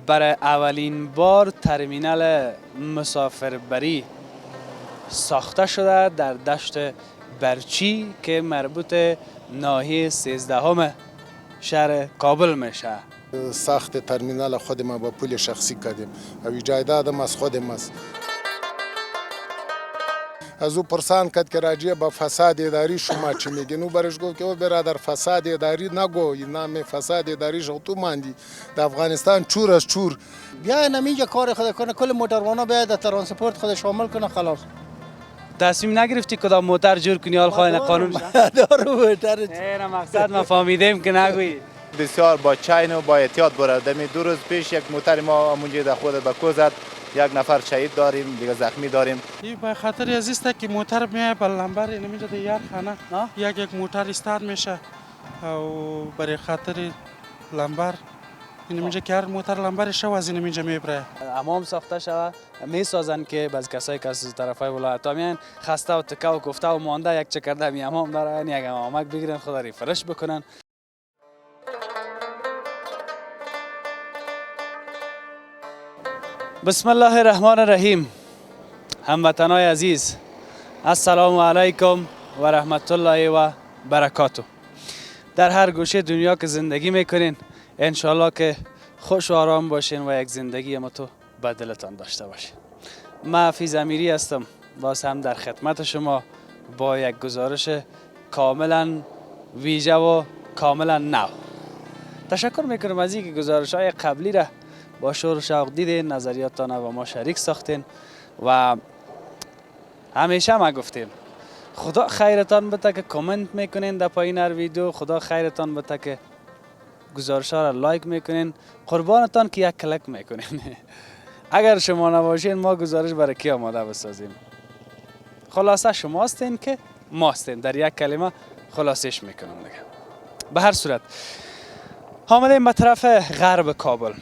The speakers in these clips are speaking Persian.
برای اولین بار ترمینال مسافربری ساخته شده در دشت برچی که مربوط ناحیه 13 شهر کابل میشه. ساخت ترمینال خود ما با پول شخصی کردیم و جایدادم از خودم است. از او پرسان کرد که راجع به فساد اداری شما چی میگین؟ او برش گفت که او برادر فساد اداری نگو، این نام فساد اداری شو تو ماندی در افغانستان چور از چور. بیا نمیگه کار خود کنه، کل موتروانا بیاید در ترانسپورت خود شامل کنه خلاص. تصمیم نگرفتی کدام موتر جور کنی حال خواهی قانون دارو موتر نه مقصد ما فهمیدیم که نگویی. بسیار با چین و با احتیاط برد. دمی 2 روز پیش یک موتر ما همونجا در خود به کو زد، یک نفر شهید داریم، دیگه زخمی داریم. این به خاطر از است که موتر میای به لمبر نمیشه دیگر خانه یک موتر استارت میشه و برای خاطر لمبر اینجا که هر موتر لمبرش شو از اینجا میبره. امام ساخته شوه میسازن که بعض کسایی که از طرفای ولایت ها میان خسته و تکه و کوفته و مانده یک چکرده می امام دارن، یک امامک بگیرن خدا ریفرش بکنن. بسم الله الرحمن الرحیم. هموطنای عزیز، السلام علیکم و رحمت الله و برکاته. در هر گوشه دنیا که زندگی میکنین انشالله که خوش و آرام باشین و یک زندگی متو به دلتان داشته باشین. من حفیظ امیری هستم، باز هم در خدمت شما با یک گزارش کاملا ویژه و کاملا نو. تشکر میکنم از اینکه گزارش های قبلی را با شور و شوق دیدین، نظریاتتان با ما شریک ساختین و همیشه ما گفتیم خدا خیرتان بده که کامنت میکنین در پایین هر ویدیو، خدا خیرتان بده که گزارش ها را لایک میکنین، قربانتان که یک کلک میکنین. اگر شما نباشین ما گزارش برای کی آماده بسازیم؟ خلاصه شما هستین که ما هستین، در یک کلمه خلاصش میکنم دیگه. به هر صورت آمدیم به طرف غرب کابل،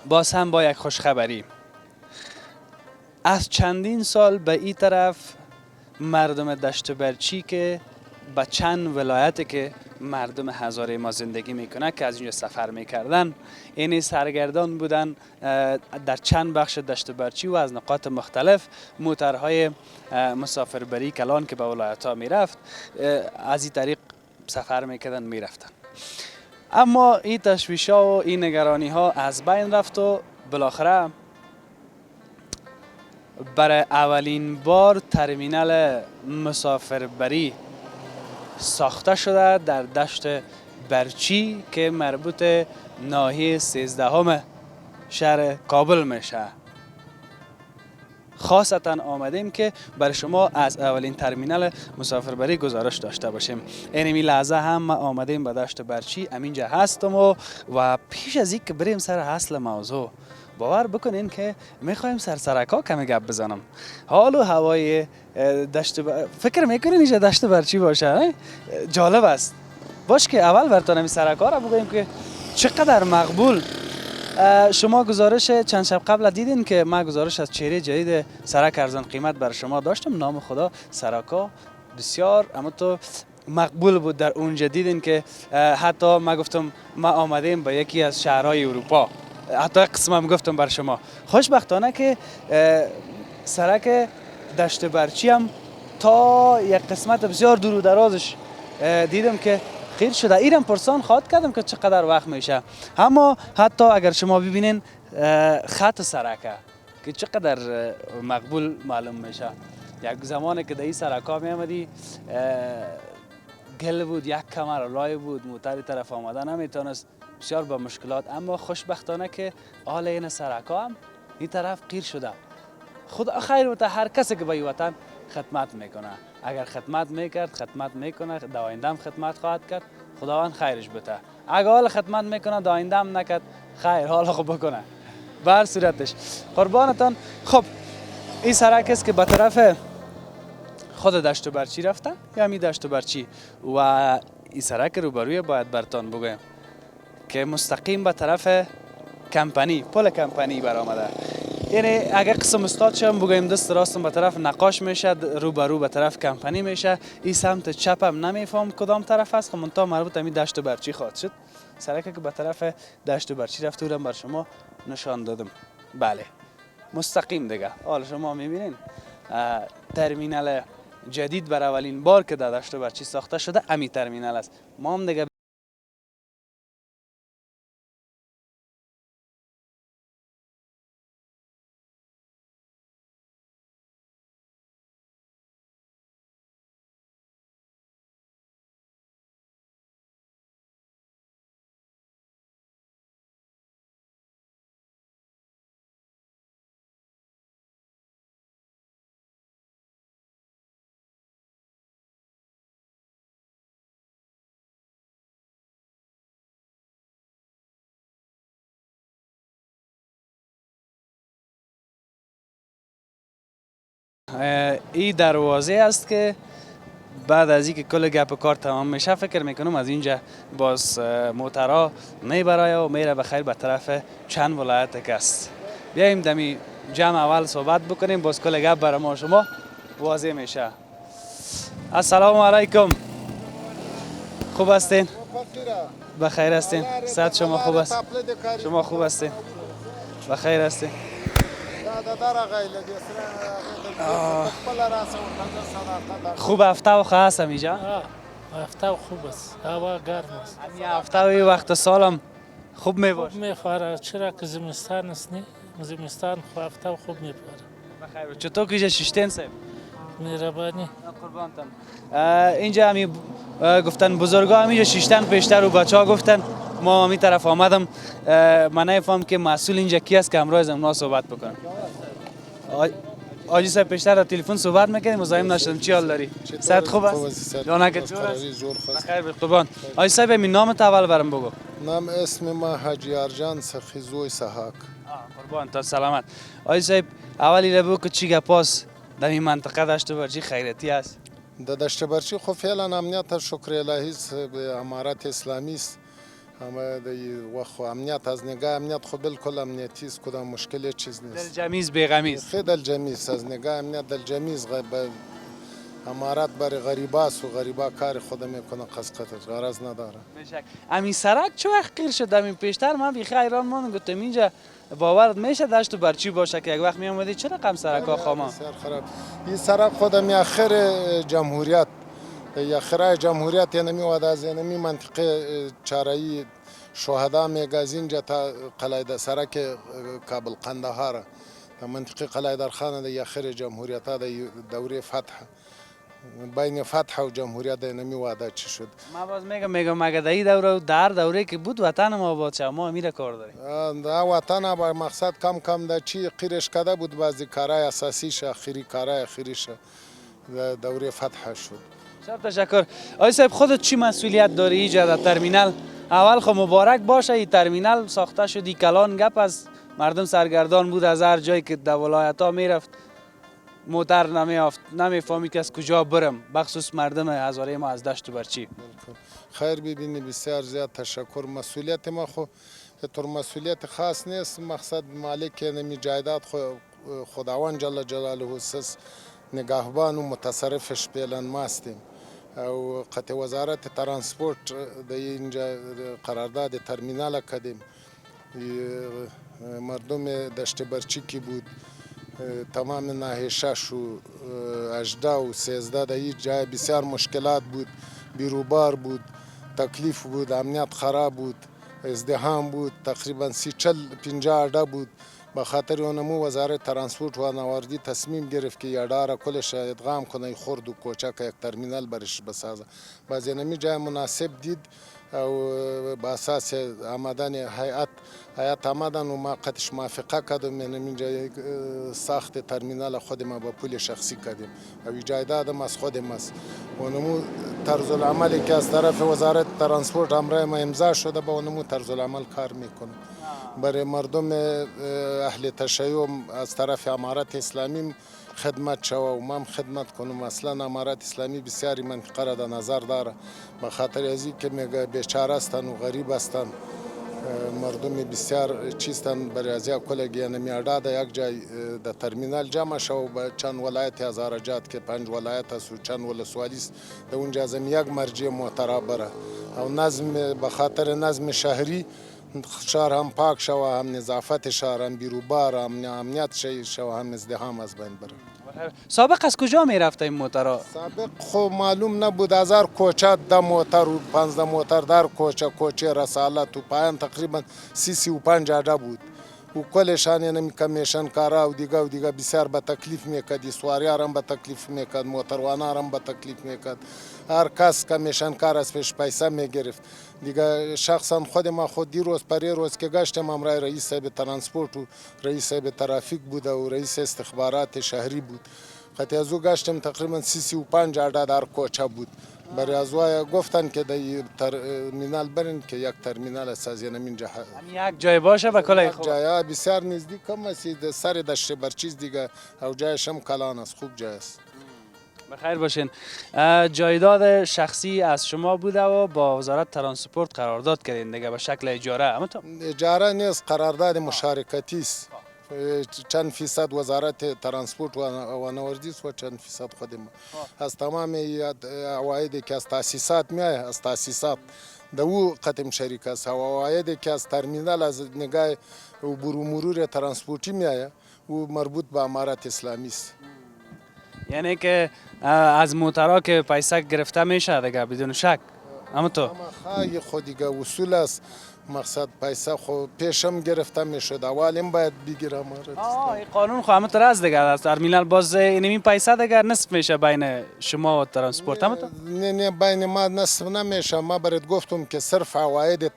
باز هم با یک خوشخبری. از چندین سال به این طرف مردم دشت برچی که به چند ولایت که مردم هزاره ما زندگی میکنه که از اینجا سفر میکردن، این سرگردان بودن در چند بخش دشت برچی و از نقاط مختلف موترهای مسافربری کلان که به ولایت ها میرفت از این طریق سفر میکردن میرفتن. اما این تشویش ها و این نگرانی ها از بین رفت و بالاخره برای اولین بار ترمینال مسافربری ساخته شده در دشت برچی که مربوط ناحیه 13 شهر کابل میشه. خاصتا آمدیم که برای شما از اولین ترمینال مسافربری گزارش داشته باشیم. اینمی لحظه هم ما آمدیم به دشت برچی، امینجا هستم و پیش از این که بریم سر اصل موضوع، باور بکنین که میخوایم سرسرکا کمی گپ بزنم. حال و هوای دشت فکر میکنین اینجا دشت برچی باشه؟ جالب است. باش که اول براتون این سرکا را بگویم که چقدر مقبول. شما گزارش چند شب قبل دیدین که من گزارش از چهره جدید سرک ارزان قیمت بر شما داشتم. نام خدا سرکا بسیار اما تو مقبول بود. در اونجا دیدین که حتی ما گفتم ما آمدیم به یکی از شهرهای اروپا، حتی قسمم گفتم بر شما. خوشبختانه که سرک دشت برچی هم تا یک قسمت بسیار دور و درازش دیدم که خیر شده. ایرم پرسان خواهد کردم که چقدر وقت میشه. اما حتی اگر شما ببینین خط سرکه که چقدر مقبول معلوم میشه. یک زمانی که در این سرکا می آمدی گل بود، یک کمر لای بود، موتر طرف آمده نمیتونست، بسیار با مشکلات. اما خوشبختانه که حال این سرکا هم این طرف قیر شده. خدا خیر بده هر کسی که به این وطن خدمت میکنه. اگر خدمت میکرد خدمت میکنه، در آینده هم خدمت خواهد کرد، خداوند خیرش بده. اگر حال خدمت میکنه در آینده هم نکرد، خیر حال خوب بکنه. به هر صورتش قربانتان. خب این سرک است که به طرف خود دشت برچی رفته، یا می دشت برچی و این سرک روبروی باید برتان بگویم که مستقیم به طرف کمپانی، پل کمپانی برآمده. یعنی اگه قسم استاد شم بگویم دست راستم به طرف نقاش میشه، رو به رو به طرف کمپانی میشه، این سمت چپم نمیفهم کدام طرف است. خب منتها مربوط همین دشت برچی خواهد شد. سرکه که به طرف دشت برچی رفته بودم بر شما نشان دادم. بله مستقیم دیگه. حالا شما میبینین ترمینال جدید بر اولین بار که در دشت برچی ساخته شده امی ترمینال است. ما هم دیگه این دروازه است که بعد از اینکه کل گپ کار تمام میشه فکر میکنم از اینجا باز موترها میبره و میره بخیر به طرف چند ولایت که است. بیاییم دمی جمع اول صحبت بکنیم باز کل گپ برای ما شما واضح میشه. السلام علیکم. خوب هستین؟ بخیر هستین؟ صحت شما خوب است؟ شما خوب هستین؟ بخیر هستین؟ خوب هفته و خاص اینجا؟ هفته خوب است، هوا گرم است. این هفته و وقت سالم خوب میباشه. خوب میفاره، چرا که زمستان است نه؟ زمستان هفته خوب میفاره. بخیر. چطور که ششتین صاحب؟ مهربانی. قربانتم. اینجا همی گفتن بزرگا همینجا ششتن پیشتر و بچه ها گفتن ما همی طرف آمدم. من نفهم که مسئول اینجا کی است که همراه از اونا صحبت بکنم. آجی صاحب پیشتر در تلفن صحبت میکنیم مزاحم نشدم. چی حال داری؟ صحت خوب است؟ جانکت جور است؟ بخیر قربان. آجی صاحب می نامت اول برام بگو. نام اسم ما حاجی ارجان سخیزوی سحاک. قربان تا سلامت. آجی صاحب اولی رو بگو که چی گپاس در این منطقه دشت برچی خیرتی است؟ در دشت برچی خب فعلا امنیت شکر الهی است، امارت اسلامی است. اما و امنیت از نگاه امنیت خب بالکل امنیتی است، کدام مشکلی چیز نیست. دلجمیز بیغمیز. خیلی دلجمیز از نگاه امنیت دلجمیز. امارت برای غریبا است و غریبا کار خود میکنه قسقتش غرض نداره. بشک. امین سرک چه وقت قیر شد؟ امین پیشتر من بی خیران ماندم گفتم اینجا باورت میشه دشت برچی باشه که یک وقت میامدی چه رقم سرکا خاما؟ بسیار خراب. این سرک خودم اخر جمهوریت اخرای جمهوریت یعنی واد از یعنی منطقه چارایی شهدا میگه اینجا تا قلعه سرک کابل قندهار تا منطقه قلعه درخان د اخر جمهوریت د دوره فتح بین فتح و جمهوریت نمی وعده چی شد. ما باز میگم مگه در دوره در دوره که بود وطن ما آباد شه ما امیر کار داریم. دا وطن با مقصد کم در چی قیرش کده بود بعضی کارهای اساسیش اخیری کارهای اخیریش دوره فتح شد. بسیار تشکر. آقای صاحب خودت چی مسئولیت داری اینجا در ترمینال؟ اول خب مبارک باشه این ترمینال ساخته شد. کلان گپ از مردم سرگردان بود از هر جایی که در ولایت ها میرفت موتر نمیفهمید که از کجا برم بخصوص مردم هزاره ما از دشت برچی. خیر ببینی بسیار زیاد تشکر. مسئولیت ما خو طور مسئولیت خاص نیست، مقصد مالک نمی جایداد خداوند جل جلاله است، نگهبان و متصرفش فعلا ما هستیم. و قطع وزارت ترانسپورت در اینجا قرارداد ترمینال کردیم. مردم دشت برچی کی بود تمام ناحیه 6 و 18 و 13 در این جای بسیار مشکلات بود، بیروبار بود، تکلیف بود، امنیت خراب بود، ازدحام بود، تقریبا 50 بود. به خاطر اونمو وزارت ترانسپورت و نواردی تصمیم گرفت که یادار کلش ادغام کنه خرد و کوچک یک ترمینال برش بسازه. بعضی نمی جای مناسب دید و با اساس آمدن هیئت آمدن و ما قطعش موافقه کردم یعنی جای ساخت ترمینال خود ما با پول شخصی کردیم و جایدادم از خودم است. اونمو طرز العملی که از طرف وزارت ترانسپورت امر ما امضا شده با اونمو طرز العمل کار میکنه. برای مردم اهل تشیع از طرف امارت اسلامی خدمت شوه و ما خدمت کنم. اصلا امارت اسلامی بسیاری منطقه را در نظر داره به خاطر از اینکه میگه بیچاره هستند و غریب هستند مردم بسیار چیستن برای از یک کلگی نمیادا در یک جای در ترمینال جمع شو و چند ولایت از آرجات که 5 ولایت است و چند ولسوالی است در اونجا از یک مرجع معتبر بره او نظم به خاطر نظم شهری شهر هم پاک شو هم نظافت شهر هم بیروبار هم امنیت شو هم ازدحام از بین بره. سابق از کجا می رفته این موترها؟ سابق خو معلوم نبود 1000 کوچه 10 موتر و 15 موتر در کوچه رسالت و پایان تقریبا 35 ادا بود و کلشان یعنی کمیشن کارا و دیگه بسیار به تکلیف میکرد سواریار هم به تکلیف میکرد موتروانار هم به تکلیف میکرد هر کس کمیشن کار از پیش پیسه میگرفت دیگه شخصا خود ما خود دیروز پری روز که گشتم امرای رئیس به ترانسپورت و رئیس به ترافیک بود و رئیس استخبارات شهری بود خاطر از او گشتم تقریبا 35 ادا در کوچه بود برای از وای گفتن که در ترمینال برین که یک ترمینال سازی نمین جه یک جای باشه به کلای خوب جای بسیار نزدیک هم است سر دشت برچیز دیگه او جایش هم کلان است خوب جای است. بخیر باشین. جایداد شخصی از شما بوده و با وزارت ترانسپورت قرارداد کردین دیگه به شکل اجاره اما تو اجاره نیست قرارداد مشارکتی است چند فیصد وزارت ترانسپورت و نوردی است و چند فیصد خود ما از تمام عوایدی که از تاسیسات میایه از تاسیسات در او قطم شریک است و عوایدی که از ترمینال از نگاه عبور و مرور ترانسپورتی میایه او مربوط به امارت اسلامی است. یعنی که از موترها که پیسه گرفته میشه دیگه بدون شک اما تو خواهی خود دیگه اصول است مقصد پیسه خود پیشم گرفته میشد اولیم باید بگیرم این قانون خو همه طرز دیگه از ترمینال باز این پیسه دیگه نصف میشه بین شما و ترانسپورت اما تو نه بین ما نصف نمیشه ما برات گفتم که صرف عواید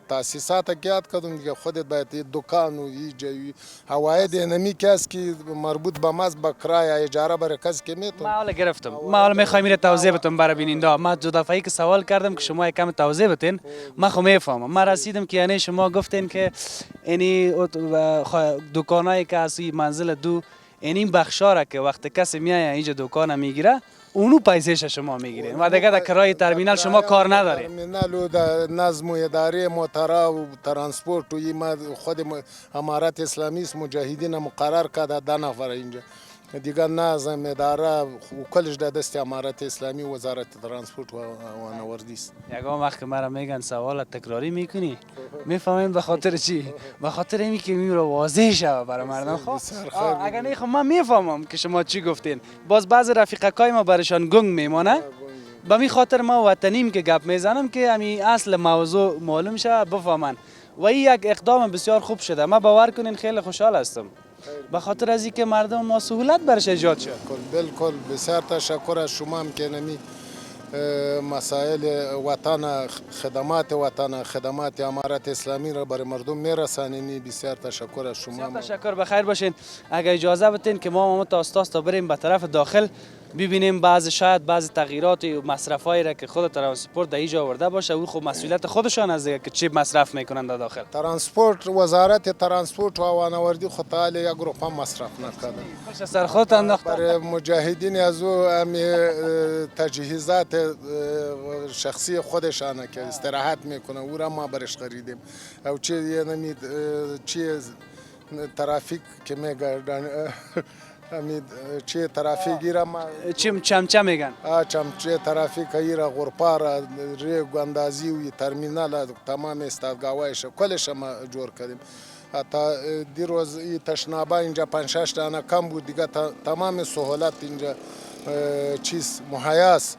تاسیسات که یاد کردم دیگه خودت باید دکان و ایجای عواید نمی کس که مربوط به ماست با کرایه اجاره برای کسی که میتون ما حالا گرفتم ما حالا میخوایم میره توضیح بتون برای بیننده ما دو دفعه‌ای که سوال کردم که شما یکم توضیح بتین ما خو میفهمم ما رسیدم که یعنی شما گفتین که یعنی دکانایی که از منزل دو این بخشا را که وقت کسی میایه اینجا دکان میگیره اونو پیسهش شما میگیرین و دیگه در کرای ترمینال شما کار ندارین. ترمینال و در نظم و اداره موترا و ترانسپورت و خود امارت اسلامی است مجاهدین مقرر کرده 10 نفر اینجا دیگه نظم اداره و کلش در دست امارت اسلامی و وزارت ترانسپورت و نوردی است. یگان وقت که مرا میگن سوال تکراری میکنی میفهمین به خاطر چی؟ به خاطر اینی که میره واضح شوه برای مردم. خب اگر نه خب من میفهمم که شما چی گفتین باز بعض رفیقای ما برشان گنگ میمانه به می خاطر ما وطنیم که گپ میزنم که همین اصل موضوع معلوم شه بفهمن و این یک اقدام بسیار خوب شده ما باور کنین خیلی خوشحال هستم به خاطر از اینکه مردم ما سهولت برش ایجاد شد. بالکل بسیار تشکر از شما هم که نمی مسائل وطن خدمات امارت اسلامی را برای مردم میرسانید بسیار تشکر از شما. بسیار تشکر بخیر باشین. اگر اجازه بدین که ما تا بریم به طرف داخل ببینیم شاید بعض تغییرات و مصرفایی را که خود ترانسپورت در اینجا آورده باشه او خود مسئولیت خودشان از که چی مصرف میکنن در داخل. ترانسپورت وزارت ترانسپورت و هوانوردی خود تعالی یک روپا مصرف نکرده. خوش سر خودت انداخته. برای مجاهدین از او تجهیزات شخصی خودشانه که استراحت میکنه او را ما برش خریدیم او چی ترافیک که میگردن چه ترافیکی را ما چمچه میگن چمچه ترافیک را غرپار ریگ اندازی و ترمینال تمام استادگاهایش کلش ما جور کردیم حتی دیروز تشنابه اینجا 5-6 دانه کم بود دیگه تمام سهولت اینجا چیز مهیاست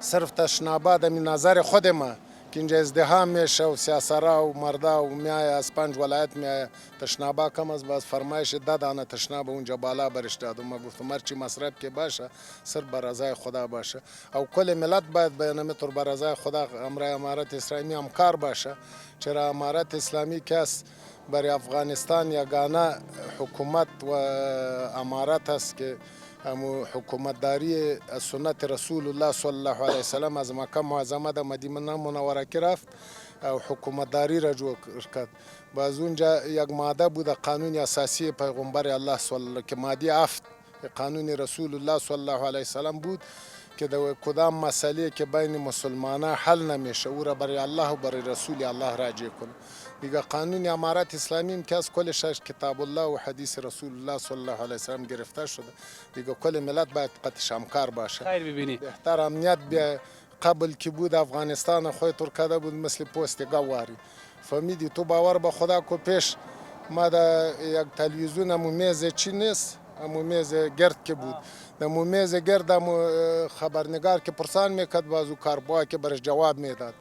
صرف تشنابه در نظر خود ما که اینجا ازدحام میشه و سیاسرا و مردا و میایه از 5 ولایت میایه تشنابه کم از باز فرمایش 10 دانه تشنابه اونجا بالا برش داد و ما گفتم هرچی مصرف که باشه صرف بر رضای خدا باشه او کل ملت باید بیانمتر بر رضای خدا امرای امارت اسلامی همکار باشه چرا امارت اسلامی که است برای افغانستان یگانه حکومت و امارت است که همو حکومتداری سنت رسول الله صلی الله علیه وسلم از مکه معظمه در مدینه منوره که رفت و حکومتداری را جور کرد باز اونجا یک ماده بود قانون اساسی پیغمبر الله صلی الله که ماده 7 قانون رسول الله صلی الله علیه وسلم بود که در کدام مسئله که بین مسلمانان حل نمیشه او را برای الله و برای رسول الله راجع کنه. دیگه قانون امارت اسلامی که از کلش کتاب الله و حدیث رسول الله صلی الله علیه وسلم گرفته شده. دیگه کل ملت باید قطعش همکار باشه. خیر ببینی. بهتر امنیت بیا قبل که بود افغانستان خود ترکاده بود مثل پست گواری. فهمیدی تو باور به خدا کو پیش ما در یک تلویزیون امو میز چی نیست امو میز گرد که بود امو میز گرد امو خبرنگار که پرسان میکرد بازو کاربا که برش جواب میداد.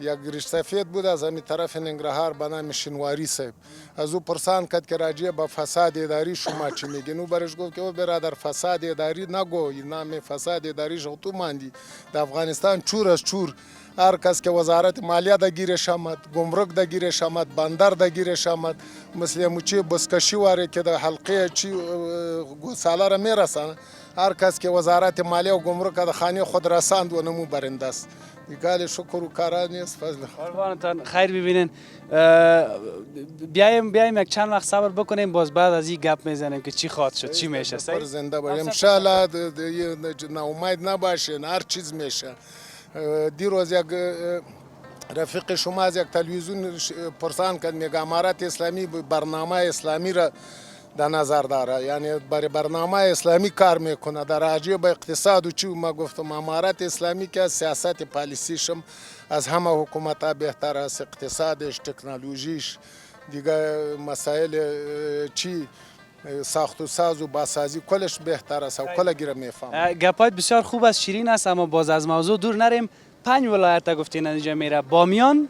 یک ریش سفید بود از همین طرف ننگرهار به نام شنواری صاحب از او پرسان کرد که راجع به فساد اداری شما چی میگین؟ او برش گفت که او برادر فساد اداری نگو، نام فساد اداری شو تو ماندی در افغانستان چور از چور هر کس که وزارت مالیه در گیرش آمد، گمرک در گیرش آمد، بندر در گیرش آمد، مثل موچی بسکشی واره که در حلقه چی گوساله را میرسانه، هر کس که وزارت مالیه و گمرک در خانه خود رساند و نمو برنده است. دیگه شکر و کارا نیست. فضل قربانتان خیر ببینین. بیایم یک چند وقت صبر بکنیم باز بعد از این گپ میزنیم که چی خواهد شد چی میشه. پر زنده باشیم ان شاء الله. ناامید نباشین، هر چیز میشه. دیروز یک رفیق شما از یک تلویزیون پرسان کرد میگه امارت اسلامی برنامه اسلامی را در نظر داره، یعنی برای برنامه اسلامی کار میکنه در راجع به اقتصاد و چی. ما گفتم امارت اسلامی که سیاست پالیسیشم از همه حکومت ها بهتر است، اقتصادش، تکنولوژیش، دیگه مسائل چی ساخت و ساز و باسازی کلش بهتر است و کل گیره میفهم. گپایت بسیار خوب است، شیرین است، اما باز از موضوع دور نریم. 5 ولایت گفتین اینجا میره: بامیان،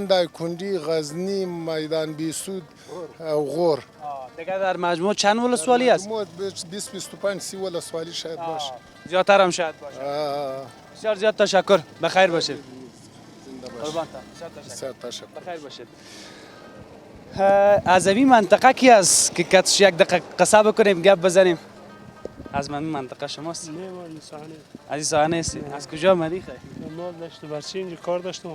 دایکنډي، غزنی، میدان بیسود و غور. دیگه در مجموع چند ولسوالی است؟ 20-25 ولسوالی شاید باشه. زیادتر هم شاید باشه. بسیار زیاد تشکر. بخیر باشید. قربانتان. بسیار تشکر. بخیر باشید. از این منطقه کی است که کتش یک دقیقه قصه بکنیم گپ بزنیم؟ از من منطقه شماست؟ نه من سحنه. از این سحنه هستی؟ از کجا آمدی خیلی؟ ما داشت برچی اینجا کار داشتم.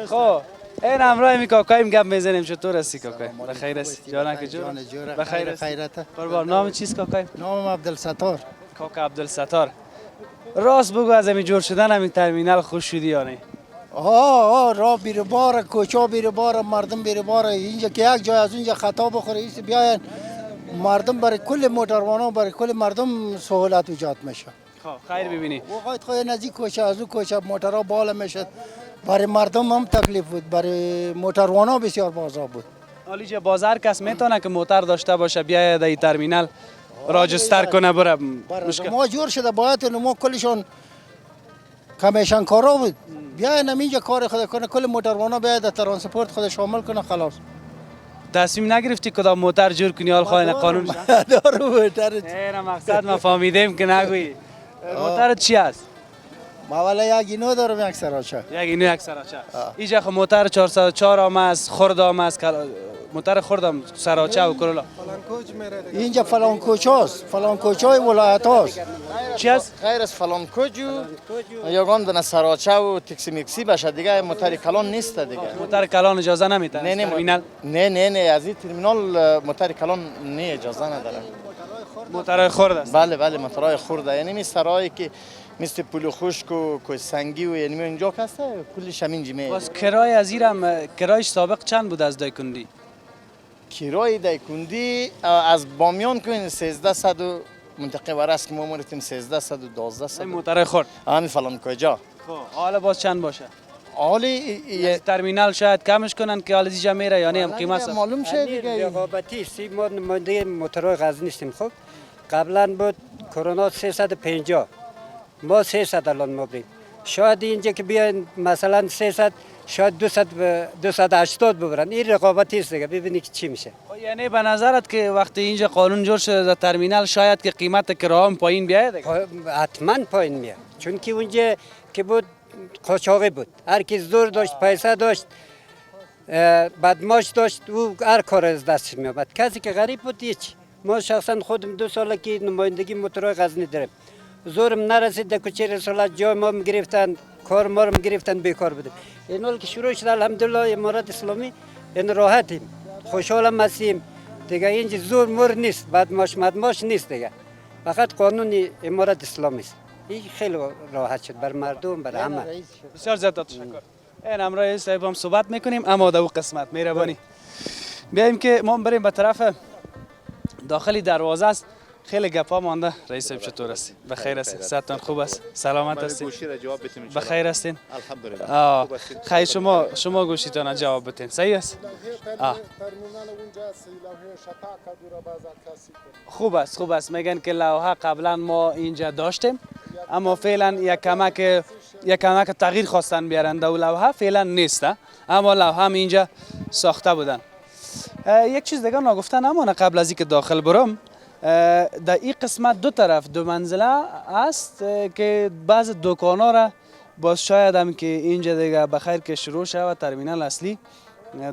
خب این همراه می کاکایم گپ میزنیم. چطور هستی کاکای؟ بخیر هستی؟ جانک جور؟ بخیر هستی؟ قربان. نام چیست کاکای؟ نامم عبدالستار. کاکا عبدالستار. راست بگو از همین جور شدن همین ترمینال خوش شدی یا نه؟ راه بیره باره، کوچه بیره باره، مردم بیره باره. اینجا که یک جای از اونجا خطا بخوره ایست بیاین مردم برای کل موتروانان برای کل مردم سهولت ایجاد میشه. خیر ببینی. وقت خواهی نزدیک کوچه از اون کوچه موترها بالا میشد، برای مردم هم تکلیف بود، برای موتروانان بسیار بازار بود. حالی جا بازار کس میتونه که موتر داشته باشه بیاید در این ترمینال راجستر کنه بره مشکل. ما جور شده باید ما کلشون کمیشن کارا بود بیاین اینجا کار خود کنه، کل موتروانا بیاید ترانسپورت خود شامل کنه. خلاص تصمیم نگرفتی کدام موتر جور کنی حال خواهی قانون دارو موتر اینا مقصد ما فهمیدیم که نگویی. موتر چی است؟ ما والا یک اینو دارم یک سراچه. یک اینو یک سراچه. اینجا خب موتر 404 هم است، خرد هم است، موتر خردم سراچه و کرولا. اینجا فلان کوچه است، فلان کوچه های ولایت است. چی است؟ غیر از فلان کوچو یگان دونه سراچه و تکسی میکسی باشه دیگه موتر کلان نیست دیگه. موتر کلان اجازه نمیده. نه از این ترمینال موتر کلان نه اجازه نداره. موتر خرد است. بله موترهای خرده، یعنی می سرایی که مثل پول خشک و کوه سنگی و یعنی اینجا هسته کلش همینجا می. بس کرای از ایرم کرایش سابق چند بود از دایکندی؟ کرای دایکندی از بامیان که 1300 منطقه ورس که ما مورتیم 1312 موتر خرد همین فلان کجا. خب حالا باز چند باشه؟ حالی ترمینال شاید کمش کنن که حالا دیجا میره یا نه هم قیمت معلوم شه دیگه. رقابتی است. ما نماینده موترهای غزنی هستیم. خب قبلا بود کرونا 350 ما 300 الان ما بریم. شاید اینجا که بیاین مثلا 300 شاید 280 ببرن. این رقابتی است دیگه. ببینید چی میشه. یعنی به نظرت که وقتی اینجا قانون جور شده در ترمینال شاید که قیمت کرایه پایین بیاد دیگه؟ حتما پایین میاد. چون که اونجا که بود قاچاقی بود. هر کی زور داشت، پیسه داشت، بدماش داشت، او هر کار از دستش می آمد. کسی که غریب بود هیچ. ما شخصا خودم 2 ساله که نمایندگی موترهای غزنی دارم. زورم نرسید در کوچه رسالت جای ما گرفتن، کار ما رو گرفتن، بیکار بودیم. این حال که شروع شد الحمدلله امارت اسلامی این راحتیم. خوشحالم هستیم. دیگه اینجا زور مور نیست، بدماش مدماش نیست دیگه. فقط قانون امارت اسلامی است. این خیلی راحت شد بر مردم بر همه. بسیار زیاد تشکر. این امروز صاحب هم صحبت میکنیم اما در او قسمت مهربانی بیایم که ما بریم به طرف داخلی دروازه است. خیلی گپا مانده. رئیس صاحب چطور است؟ بخیر است؟ صحتتان خوب است؟ سلامت هستین؟ گوشی را جواب بدیم بخیر هستین؟ الحمدلله. خیر شما گوشیتان جواب بدین. صحیح است؟ ترمینال اونجا است لوحه شتاک دور باز کسی خوب است میگن که لوحه قبلا ما اینجا داشتیم اما فعلا یک کمک تغییر خواستن بیارن در لوحه فعلا نیست اما لوحه هم اینجا ساخته بودن. یک چیز دیگه نگفتن نمانه قبل از اینکه داخل برم. در این قسمت دو طرف دو منزله است که بعض دکانا را باز شاید هم که اینجا دیگه بخیر که شروع شود ترمینال اصلی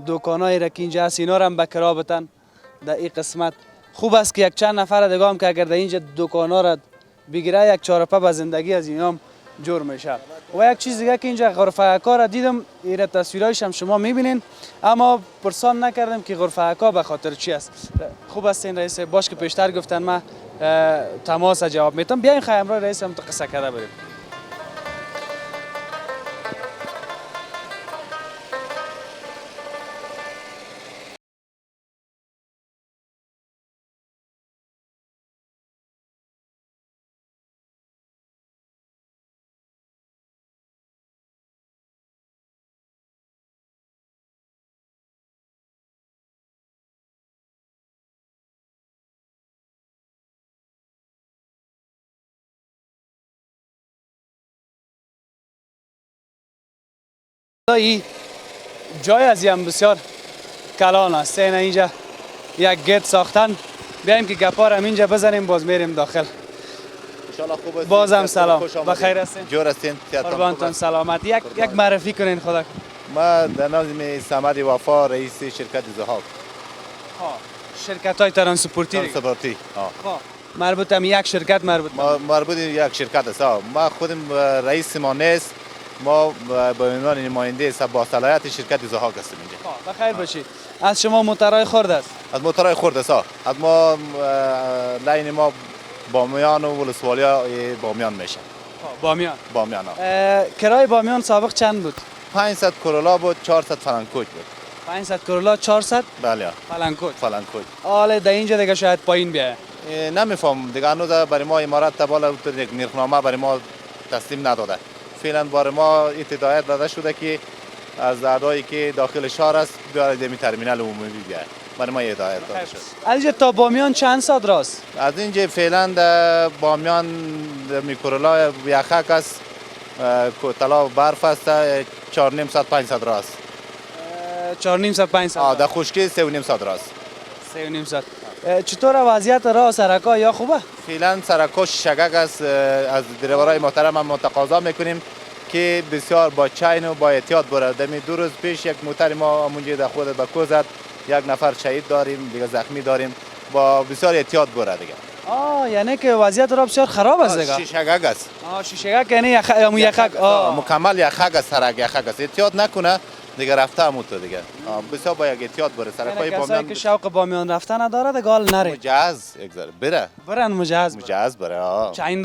دکانایی را که اینجا هست اینا را هم به کرا بتن. در این قسمت خوب است که یک چند نفر دیگه هم که اگر در اینجا دکانا را بگیره یک چارپا به زندگی از اینا هم جور میشه. و یک چیز دیگه که اینجا غرفه کار را دیدم ایره تصویرایش هم شما میبینین اما پرسان نکردم که غرفه کار به خاطر چی است. خوب است این رئیس باش که پیشتر گفتن من تماس جواب میتم. بیاین خواهیم امروز رئیس هم تو قصه کرده بریم. این جای از هم بسیار کلان است. اینجا یک گیت ساختن. بیایم که گپا را اینجا بزنیم باز میریم داخل. خوب است. بازم سلام. بخیر هستین؟ جور هستین؟ قربانتان سلامت. یک معرفی کنین خدا. ما در نام صمد وفا رئیس شرکت زهاک. شرکت های ترانسپورتی دیگه. ترانسپورتی. مربوط هم یک شرکت مربوط یک شرکت است. ما خودم رئیس ما نیست. ما به عنوان نماینده با صلاحیت شرکت زهاک هستیم اینجا. بخیر باشید. از شما موترهای خرد است؟ از موترهای خرد است. از ما لاین ما بامیان و ولسوالیا بامیان میشه. بامیان. کرای بامیان سابق چند بود؟ 500 کرولا بود، 400 فلانکوچ بود. 500 کرولا 400 بله. فلانکوچ. حالا در اینجا دیگه شاید پایین بیاید. نمیفهم دیگه هنوز برای ما امارات بالا یک نرخنامه برای ما تسلیم نداده. فعلا برای ما هدایت داده شده که از اعضایی که داخل شهر است بیاید در ترمینال عمومی بیاید. برای ما هدایت داده شد. از اینجا تا بامیان چند ساعت راست؟ از اینجا فعلا در بامیان میکرولا یخک است، کوتلا و برف است، 4.5 ساعت 5 ساعت راست. 4.5 ساعت 5 ساعت. در خشکی 3.5 ساعت راست. 3.5 ساعت. چطور وضعیت راه سرکا یا خوبه؟ فعلا سرکا شگک است. از دریورای محترم هم تقاضا میکنیم که بسیار با چین و با احتیاط بره. دمی 2 روز پیش یک موتر ما همونجا در خود به کو زد، یک نفر شهید داریم دیگه زخمی داریم. با بسیار احتیاط بره دیگه. یعنی که وضعیت راه بسیار خراب است دیگه. شگک است. شگک یعنی یخک. مکمل یخک است. سرک یخک است. احتیاط نکنه دیگه رفته همونطور دیگه. بسیار باید احتیاط بره. سرکای بامیان که شوق بامیان رفتن نداره دیگه حال نره. مجاز اگذار برن مجاز بره. چین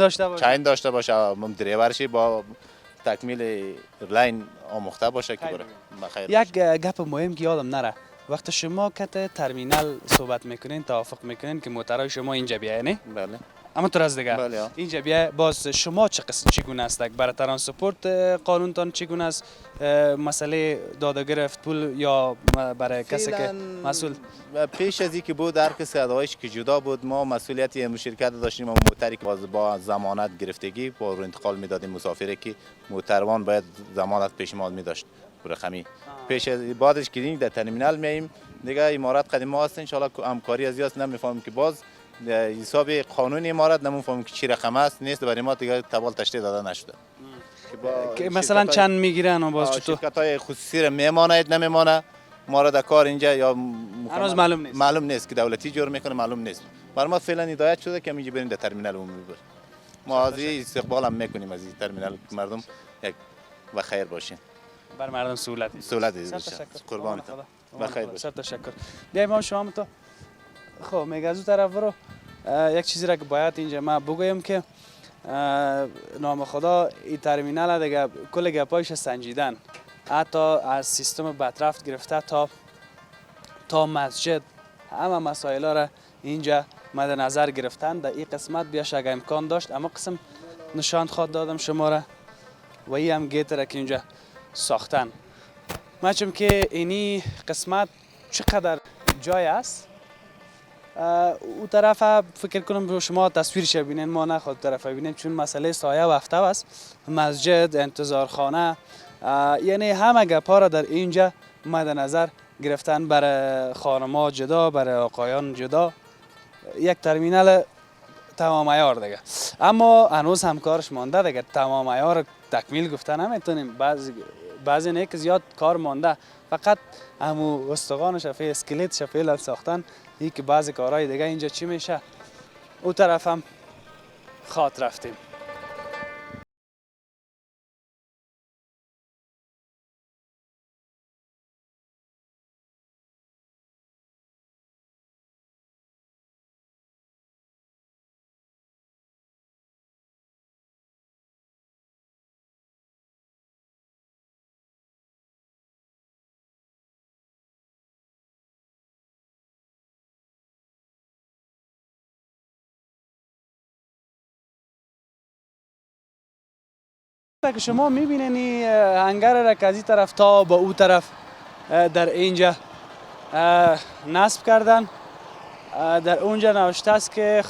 داشته باشه. دریورشی با تکمیل لاین آموخته باشه که بره. یک گپ مهم که یادم نره. وقت شما کت ترمینال صحبت میکنین توافق میکنین که موترهای شما اینجا بیاین نه؟ بله. اما تو از دیگه اینجا بیا باز شما چگونه است برای ترانسپورت قانونتان چگونه است مسئله داده گرفت پول یا برای کسی که مسئول پیش از اینکه بود هر کسی ادعایش که جدا بود ما مسئولیت این شرکت داشتیم و موتری که با ضمانت گرفتگی با رو انتقال میدادیم مسافری که موتروان باید ضمانت پیشنهاد میداشت رقمی پیش از بعدش که در ترمینال میایم دیگه امارات قدیم ما هست ان شاء الله همکاری از یاست نمیفهمم که باز حساب قانون امارات نمیفهمم که چی رقم است نیست برای ما دیگه تبال تشدید داده نشده که مثلا چند میگیرن و باز چطور شرکت‌های خصوصی میمانه نمیمانه ما را در کار اینجا یا هنوز معلوم نیست که دولتی جور میکنه معلوم نیست برای ما فعلا هدایت شده که اینجا بریم در ترمینال عمومی بریم ما از استقبال هم میکنیم از این ترمینال مردم یک و خیر باشین بر مردم سهولت قربانتون بخیر باشین تشکر بیایم ما شما تو خب میگه از اون طرف برو. یک چیزی را که باید اینجا ما بگویم که نام خدا این ترمینال دیگه کل گپایش سنجیدن، حتی از سیستم بدرفت گرفته تا مسجد همه مسائل را اینجا مد نظر گرفتن. در این قسمت بیاش اگه امکان داشت اما قسم نشان خواد دادم شما را و این هم گیت را که اینجا ساختن. مچم که اینی قسمت چقدر جای است او طرف فکر کنم شما تصویرش ببینین، ما نخواد طرف ببینیم چون مسئله سایه و هفته است. مسجد، انتظارخانه، یعنی همه گپا را در اینجا مد نظر گرفتن. برای خانم‌ها جدا، برای آقایان جدا، یک ترمینال تمام عیار دیگه. اما هنوز هم کارش مانده دیگه، تمام عیار تکمیل گفته نمیتونیم، بعضی نه که زیاد کار مانده، فقط همو استخوانش فی اسکلت فعلا ساختن. این که بعضی کارهای دیگه اینجا چی میشه. او طرف هم خاط رفتیم. که شما میبینین این هنگر را که از این طرف تا به او طرف در اینجا نصب کردن. در اونجا نوشته است که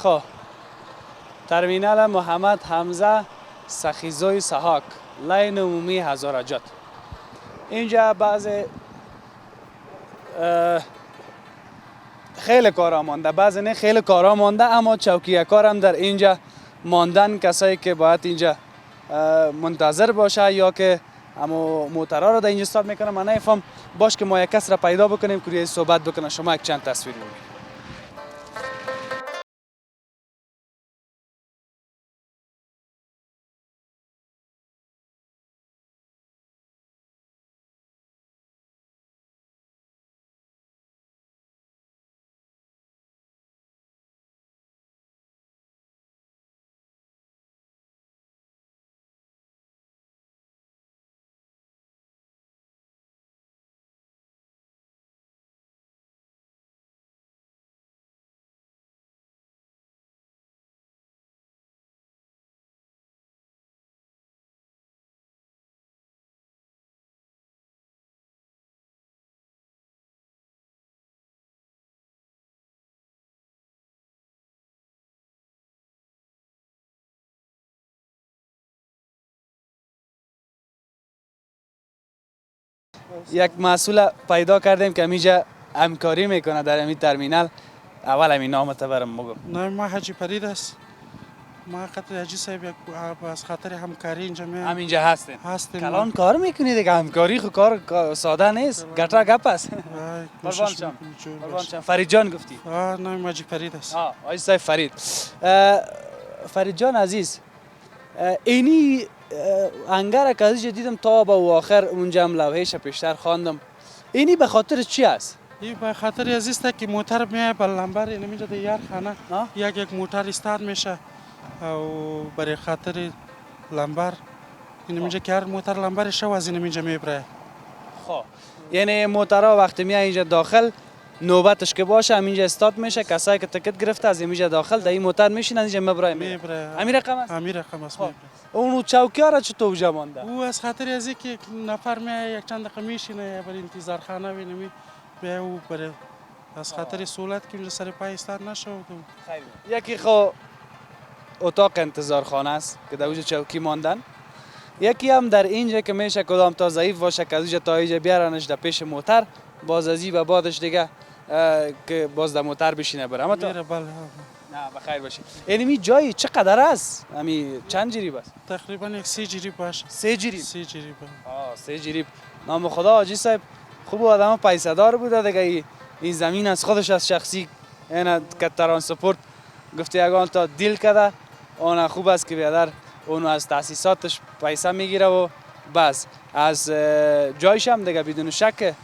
ترمینال محمد حمزه سخیزوی سحاک لین عمومی هزارجات. اینجا بعض خیلی کارا مانده، بعض نه خیلی کارا مانده، اما چوکیه کار هم در اینجا ماندن. کسایی که باید اینجا منتظر باشه یا که اما موترها رو در اینجا استاد میکنه. من نفهم باش که ما یک کس را پیدا بکنیم که صحبت بکنه. شما یک چند تصویر ببینید. یک مسئول پیدا کردیم که اینجا همکاری میکنه در این ترمینال. اول همین نامت برام مگو. نام ما حاجی فرید است. ما خاطر حاجی صاحب یک از خاطر همکاری اینجا همینجا هستیم. کلان ما. کار میکنید دیگه. همکاری خو کار ساده نیست، گټه گپ است. قربان شم. فرید جان گفتی؟ نام حاجی فرید است. حاجی صاحب فرید. فرید جان عزیز، اینی انگر که ازش دیدم تا به آخر اونجا هم لوحهش پیشتر خواندم. اینی به خاطر چی است؟ این به خاطر از است که موتر میای به لمبر اینجا در یار خانه یک موتر استارت میشه و برای خاطر لمبر اینجا که هر موتر لمبرش شو از اینجا میبره. خب یعنی موترها وقتی میای اینجا داخل نوبتش که باشه همینجا استارت میشه. کسایی که تکت گرفته از اینجا داخل در این موتر میشینن اینجا میبره. همین رقم است. همین رقم است. اون چوکی‌ها را چطور اونجا مانده؟ او از خاطر از اینکه نفر میای یک چند دقیقه میشینه برای انتظار خانه بینمی بیا او برای از خاطر سهولت که اونجا سر پای استارت نشود. خیلی یکی اتاق انتظار خانه است که در اونجا چوکی ماندن. یکی هم در اینجا که میشه کدام تا ضعیف باشه که از اینجا تا اینجا بیارنش در پیش موتر، باز از این و بعدش دیگه که باز در موتر بشینه بره. اما بله. نه بخیر باشی. یعنی جایی چقدر است؟ همین چند جریب است؟ تقریبا یک 3 جریب باشه. 3 جریب. 3 جریب. 3 جریب. نام خدا حاجی صاحب خوب آدم پیسه دار بوده دیگه. این زمین از خودش از شخصی اینا که ترانسپورت گفته یگان تا دیل کرده. اون خوب است که بیادر اونو از تاسیساتش پیسه میگیره و بس از جایش هم دیگه بدون شک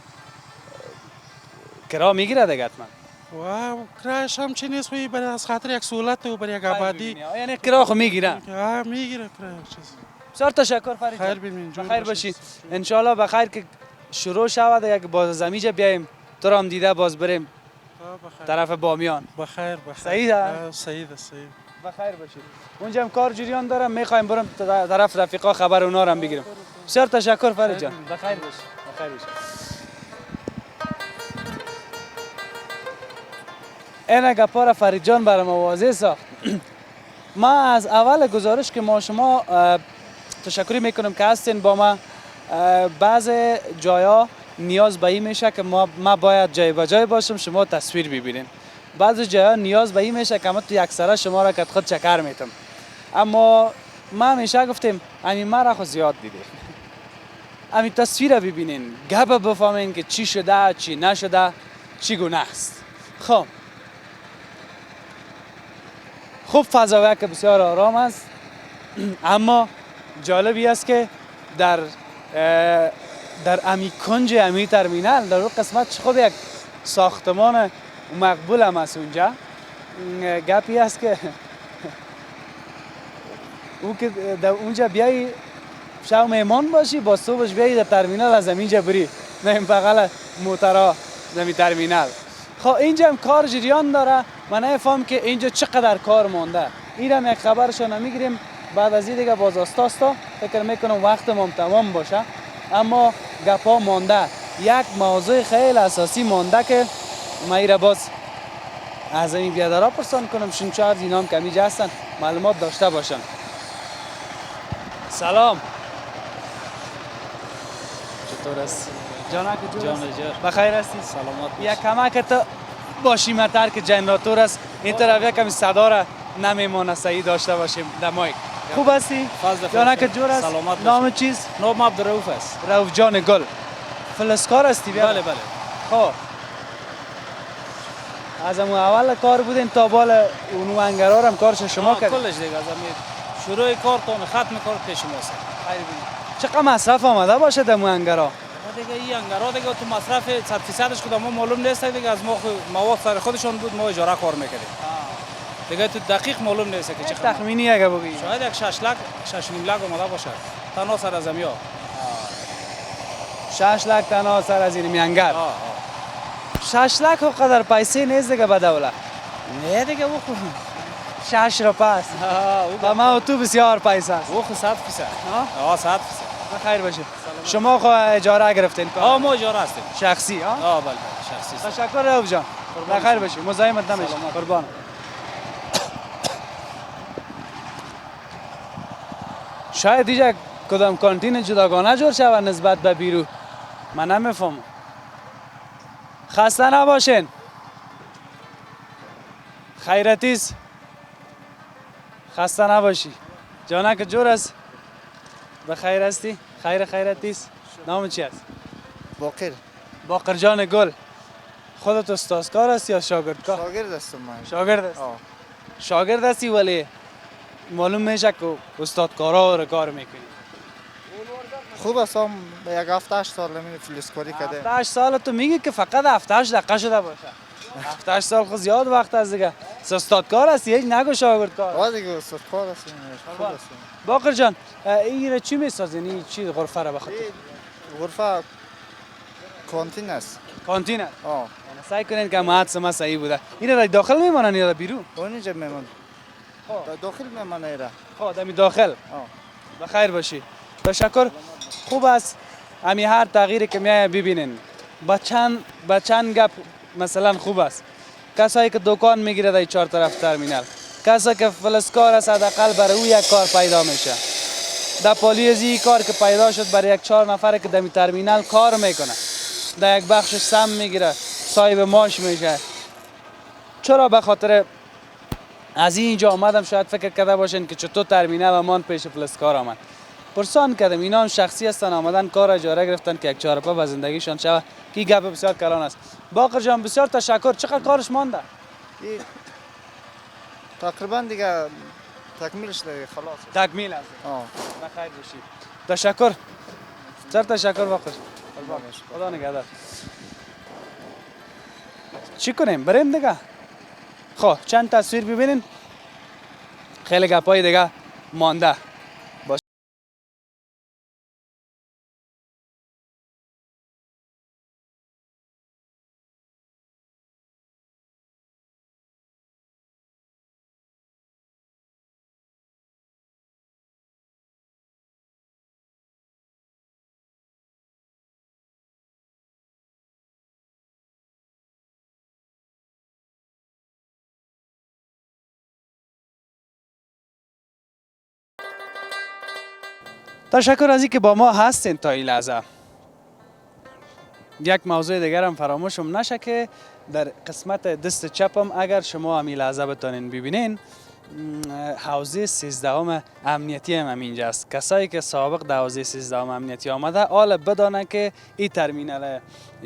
کرا میگیره دیگه حتما. و کرایش هم چی نیست وی برای از خاطر یک سهولت و برای یک آبادی یعنی کرا خو میگیرن. میگیره کرایش چیز. بسیار تشکر فرید خیر جان. ببینین جون بخیر باشید. انشالله بخیر که شروع شود یک باز زمیجه بیایم تو را هم دیده باز بریم طرف بامیان. بخیر صحیح است؟ صحیح صحیح. بخیر باشید. اونجا هم کار جریان دارم میخوایم برم طرف رفیقا خبر اونا رو هم بگیرم. بسیار تشکر فرید جان. بخیر باشید. بخیر باشید. این گپا را فرید جان برام واضح ساخت. ما از اول گزارش که ما شما تشکری میکنم که هستین با ما. بعض جایا نیاز به این میشه که ما باید جای به جای باشم شما تصویر ببینین. بعض جایا نیاز به این میشه که ما تو یک سره شما را که خود چکر میتم. اما ما همیشه گفتیم همین ما را خود زیاد دیدیم. همین تصویر را ببینین، گپ بفهمین که چی شده، چی نشده، چی گونه است. خب خوب فضا که بسیار آرام است. اما جالبی است که در امی کنج امی ترمینال در اون قسمت خود یک ساختمان مقبول هم است اونجا. گپی است که او که در اونجا بیایی شب مهمان باشی با صبحش بیایی در ترمینال از اینجا بری نه این بغل موترا در ترمینال. خب اینجا هم کار جریان داره. من نفهم که اینجا چقدر کار مونده. اینم یک خبرشو نمیگیریم. بعد از این دیگه باز استا فکر میکنم وقت ما تمام باشه. اما گپا مونده. یک موضوع خیلی اساسی مونده که ما ایره باز از این بیادرها پرسان کنم شون شاید اینا هم کمی جا هستن معلومات داشته باشن. سلام. چطور است؟ جانک جان بخیر هستی؟ سلامت. یک کمک باشیمتر که جنراتور است این طرف یک کمی صدا را نمیمونه صحیح داشته باشیم در مایک. خوب هستی؟ جانک جور است؟ سلامت. نام چیز؟ نام عبدالرؤوف است. رؤوف جان گل. فلسکار هستی؟ بله بله. خب از اون اول کار بودین تا بال اون انگرار هم کارش شما کردید؟ کلش دیگه از همین شروع کار تا ختم کار پیش ماست. خیر ببین. چقدر مصرف آمده باشه در اون انگرا؟ دیگه این انگارا دیگه تو مصرف 100% کدام ما معلوم نیست دیگه از ما مواد سر خودشون بود ما اجاره کار میکردیم. دیگه تو دقیق معلوم نیست که چقدر. تخمینی اگه بگی. شاید یک 6 لک 6.5 لک اومده باشه. تنها سر از زمیا. 6 لک تنها سر از این میانگر. 6 لک قدر پیسه نیست دیگه به دولت. نه دیگه او 6 رو پس. و ما تو بسیار پیسه است. او 100%. 100%. خیر باشه. شما خو اجاره گرفتین؟ ما اجاره هستیم. شخصی بله شخصی. تشکر رؤوف جان. بخیر باشی. مزاحمت نمیشه. قربان. شاید اینجا کدام کانتین جداگانه جور شود نسبت به بیرو. من نمیفهمم. خسته نباشین. خیرتیست. خسته نباشی. جانک جور است؟ بخیر هستی؟ خیرتیست؟ نام چی است؟ باقر جان گل. خودت استادکار هستی یا شاگردکار؟ شاگرد هستم من. شاگرد هستی؟ شاگرد هستی ولی معلوم میشه که استادکارا رو کار میکنی. خوب هستم یک 7-8 سال همین فلسکاری کرده. 7-8 سال تو میگی که فقط 7-8 دقیقه شده باشه. 7-8 سال خود زیاد وقت از دیگه. استادکار هستی هیچ نگو شاگردکار. دیگه استادکار هستم. خوب هستم. باقر جان این چی میسازین؟ این چی غرفه رو بخاطر؟ غرفه کانتین است. کانتین است. سعی کنین که معاد ما صحیح بوده. این را داخل میمونن یا بیرون؟ اونجا میمون. داخل میمونه ایرا. دمی داخل. بخیر باشی. تشکر. خوب است. امی هر تغییری که میای ببینین. بچند گپ مثلا خوب است. کسایی که دکان میگیره در چهار طرف ترمینال. کسایی که فلسکار است حداقل برای او یک کار پیدا میشه. در پالیزی کار که پیدا شد برای یک 4 نفره که در ترمینال کار میکنه. در یک بخش سم میگیره. صاحب ماش میشه. چرا به خاطر از اینجا آمدم شاید فکر کرده باشین که چطور ترمینال امان پیش فلسکار آمد. پرسان کردم اینا هم شخصی هستن آمدن کار اجاره گرفتن که یک چارپا به زندگیشان شود که گپ بسیار کلان است. باقر جان بسیار تشکر. چقدر کارش مانده؟ تقریبا دیگه تکمیلش دیگه خلاص. تکمیل است. بخیر باشی. تشکر. بسیار تشکر باقر. خدا نگهدار. چی کنیم بریم دیگه. خب چند تصویر ببینین، خیلی گپای دیگه مانده. تشکر از اینکه با ما هستین تا این لحظه. یک موضوع دیگر هم فراموشم نشه که در قسمت دست چپم اگر شما همین لحظه بتانین ببینین، حوزه 13 امنیتی هم اینجاست. کسایی که سابق در حوزه 13 امنیتی آمده حالا بدانند که این ترمینال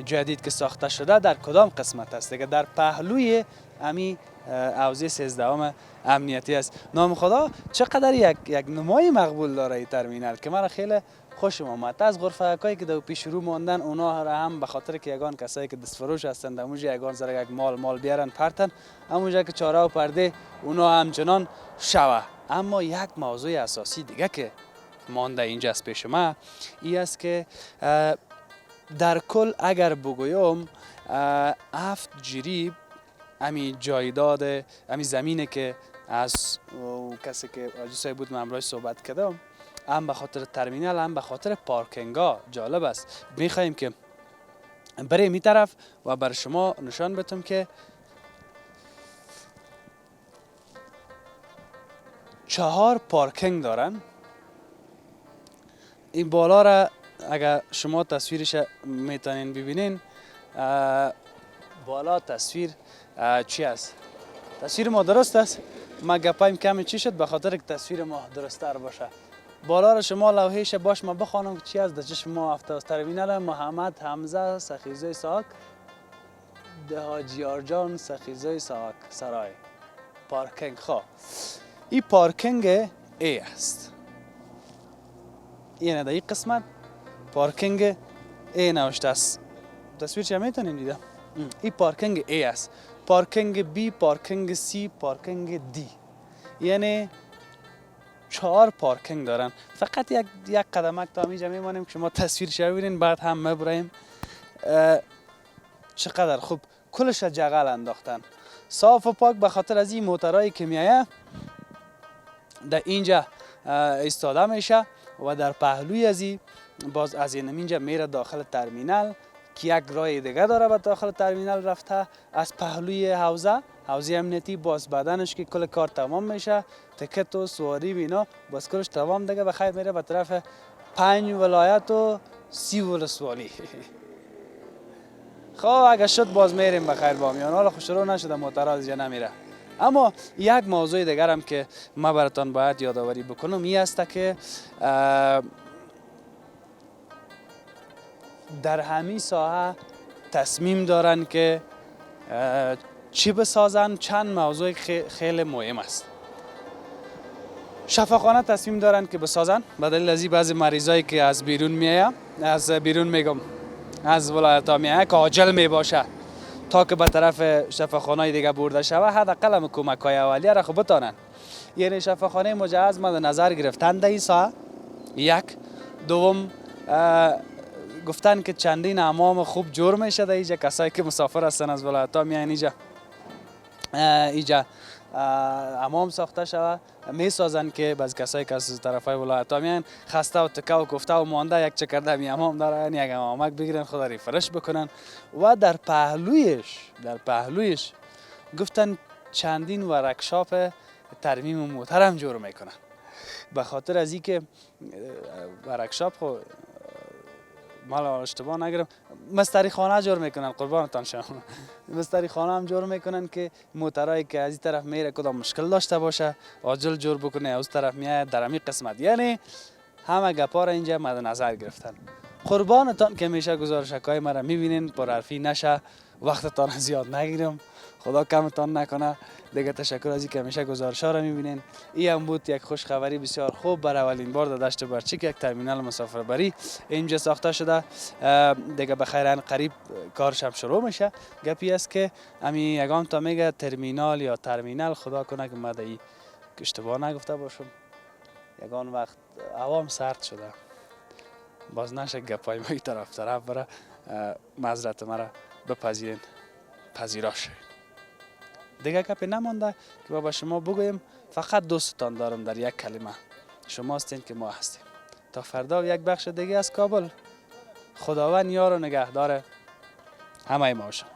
جدید که ساخته شده در کدام قسمت است. دیگه در پهلوی همین حوزه 13 امنیتی است. نام خدا چقدر یک نمای مقبول داره این ترمینال که من خیلی خوشم آمد. از غرفه‌هایی که در پیش رو ماندن اونا هم به خاطر که یگان کسایی که دستفروش هستند همونجا یگان زره یک مال بیارن پرتن، همونجا که چاره و پرده اونا همچنان شوه. اما یک موضوع اساسی دیگه که مانده اینجاست پیش ما این است که در کل اگر بگویم 7 جریب امی جایداد امی زمینه که از کسی که آجوسای بود من امروز صحبت کردم، هم به خاطر ترمینال هم به خاطر پارکینگا جالب است. میخوایم که بریم این طرف و بر شما نشان بدم که 4 پارکینگ دارن. این بالا را اگر شما تصویرش میتونین ببینین، بالا تصویر چی است؟ تصویر ما درست است؟ ما گپایم کمی چی شد به خاطر که تصویر ما درست تر باشه. بالا را شما لوحهش باش ما بخوانم چی است. در چشم ما هفته از ترمینال محمد حمزه سخیزه ساک حاجیار جان سخیزه ساک سرای پارکینگ. خواه این پارکینگ ای است. این در این قسمت پارکینگ ای نوشته است. تصویر چه میتونین دیدم؟ این پارکینگ ای است. پارکینگ بی، پارکینگ سی، پارکینگ دی، یعنی 4 پارکینگ دارن. فقط یک قدمک تا اینجا میمانیم که شما تصویرش ببینین بعد هم میبریم. چقدر خوب کلش جغل انداختن، صاف و پاک. به خاطر از این موترایی که میایه در اینجا ایستاده میشه و در پهلوی از این باز از اینجا میره داخل ترمینال که یک راه دیگه داره به داخل ترمینال رفته. از پهلوی حوزه امنیتی باز بدنش که کل کار تمام میشه، تکت و سواری بینا باز کلش تمام دیگه بخیر میره به طرف 5 ولایت و 30 ولسوالی. خب اگه شد باز میریم بخیر بامیان. حالا خوشرو نشده موتر از اینجا نمیره. اما یک موضوع دیگر هم که ما براتان باید یادآوری بکنم این است که در همین ساحه تصمیم دارن که چی بسازن. چند موضوع خیلی مهم است. شفاخانه تصمیم دارن که بسازن به دلیل از بعضی مریضایی که از بیرون میایه، از بیرون میگم از ولایت ها میایه که عاجل میباشه تا که به طرف شفاخانه دیگه برده شوه، حداقل هم کمک های اولیه را خب بتانن. یعنی شفاخانه مجهز مد نظر گرفتن در این ساحه. یک دوم گفتن که چندین حمام خوب جور میشه در اینجا. کسایی که مسافر هستن از ولایت ها میاین اینجا حمام ساخته شوه میسازن که بعض کسایی که از طرفای ولایت ها میاین خسته و تکه و کوفته و مانده یک چکرده می حمام دارن، یک حمامک بگیرن خود ریفرش بکنن. و در پهلویش گفتن چندین ورکشاپ ترمیم موتر هم جور میکنن. به خاطر از اینکه ورکشاپ خو مال اشتباه نگیرم مستری خانه جور میکنن، قربانتان شما. مستری خانه هم جور میکنن که موترایی که از این طرف میره کدام مشکل داشته باشه عاجل جور بکنه، از طرف میاد در همین قسمت. یعنی همه گپا را اینجا مد نظر گرفتن. قربانتان که میشه گزارشکای مرا میبینین پر حرفی نشه، وقتتان زیاد نگیرم. خدا کمتان نکنه. دیگه تشکر از اینکه همیشه گزارش‌ها را می‌بینین. این هم بود یک خوشخبری بسیار خوب برای اولین بار در دشت برچی که یک ترمینال مسافربری اینجا ساخته شده. دیگه بخیر قریب کارش هم شروع میشه. گپی است که امی یگان تا میگه ترمینال یا ترمینال، خدا کنه که من ای اشتباه نگفته باشم. یگان وقت هوام سرد شده، باز نشه گپای ما طرف بره. معذرت مرا بپذیرین، پذیراش. دیگه گپی نمانده که با شما بگویم. فقط دوستتان دارم در یک کلمه، شما هستین که ما هستیم. تا فردا و یک بخش دیگه از کابل. خداوند یار و نگهدار همه ما باشد.